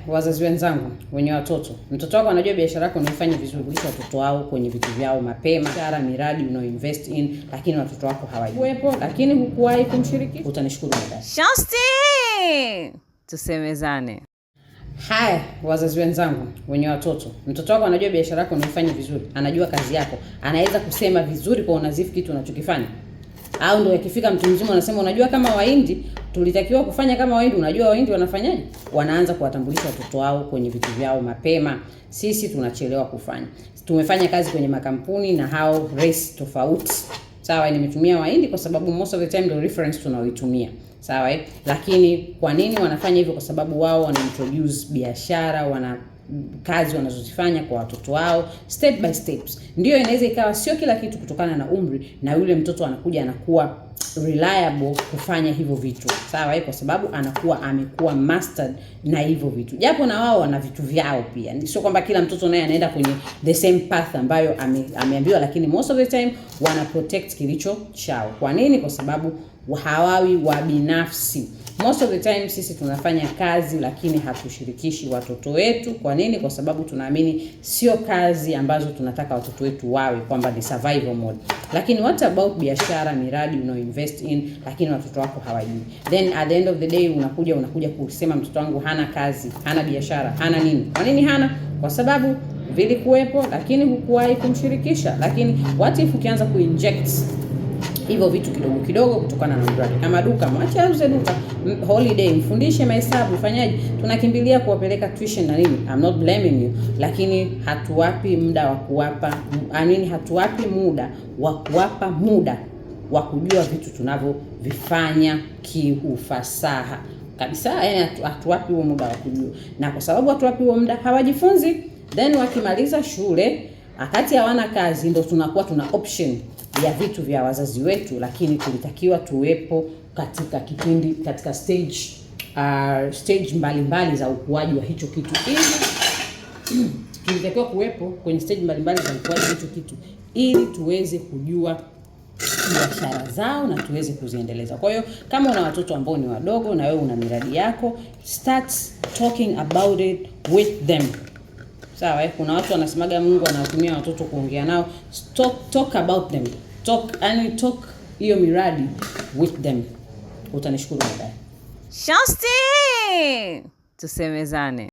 wazazi wenzangu wenye watoto, mtoto wako anajua biashara yako unaifanya vizuri, ulisha watoto wao kwenye vitu vyao mapema, biashara, miradi unaoinvest in, lakini watoto wako hawajui, lakini hukuwahi kumshirikisha, utanishukuru baadaye. Shosti, tusemezane. Haya, wazazi wenzangu wenye watoto, mtoto wako anajua biashara yako unaifanya vizuri, anajua kazi yako, anaweza kusema vizuri kwa unazifu kitu unachokifanya. Au ndio yakifika mtu mzima anasema unajua kama Wahindi tulitakiwa kufanya kama Wahindi. Unajua Wahindi wanafanyaje? Wanaanza kuwatambulisha watoto wao kwenye vitu vyao mapema. Sisi tunachelewa kufanya. Tumefanya kazi kwenye makampuni na hao race tofauti. Sawa, nimetumia Wahindi kwa sababu most of the time the reference tunaoitumia. Sawa, lakini kwa nini wanafanya hivyo? Kwa sababu wao wana introduce biashara, wana kazi wanazozifanya kwa watoto wao step by steps. Ndio inaweza ikawa sio kila kitu kutokana na umri, na yule mtoto anakuja anakuwa reliable kufanya hivyo vitu. Sawa, kwa sababu anakuwa amekuwa mastered na hivyo vitu. Japo na wao wana vitu vyao pia. Sio kwamba kila mtoto naye anaenda kwenye the same path ambayo ameambiwa, lakini most of the time wana protect kilicho chao. Kwa nini? Kwa sababu hawawi wa binafsi. Most of the time sisi tunafanya kazi lakini hatushirikishi watoto wetu. Kwa nini? Kwa sababu tunaamini sio kazi ambazo tunataka watoto wetu wawe, kwamba ni survival mode. Lakini what about biashara, miradi unaoinvest in, lakini watoto wako hawajui. Then at the end of the day unakuja kusema mtoto wangu hana kazi, hana biashara, hana nini. Kwa nini hana? Kwa sababu vilikuwepo lakini hukuwahi kumshirikisha. Lakini what if ukianza kuinject hivyo vitu kidogo kidogo kutokana na mradi. Kama duka, mwache auze duka. Holiday, mfundishe mahesabu, fanyaje? Tunakimbilia kuwapeleka tuition na nini. I'm not blaming you, lakini hatuwapi muda wa kuwapa, hatuwapi muda wa kuwapa muda wa kujua vitu tunavyovifanya kiufasaha kabisa. Yaani hatuwapi huo muda wa kujua. Na kwa sababu hatuwapi huo muda, hawajifunzi. Then wakimaliza shule, wakati hawana kazi, ndio tunakuwa tuna option ya vitu vya wazazi wetu, lakini tulitakiwa tuwepo katika kipindi, katika stage mbalimbali za ukuaji wa hicho kitu. Tulitakiwa kuwepo kwenye stage mbalimbali za ukuaji wa hicho kitu ili tuweze kujua biashara zao na tuweze kuziendeleza. Kwa hiyo kama una watoto ambao ni wadogo na wewe una miradi yako, start talking about it with them. Sawa, kuna watu wanasemaga Mungu anawatumia watoto kuongea nao. Talk about them. Talk hiyo miradi with them. Utanishukuru baadaye. Shosti, tusemezane.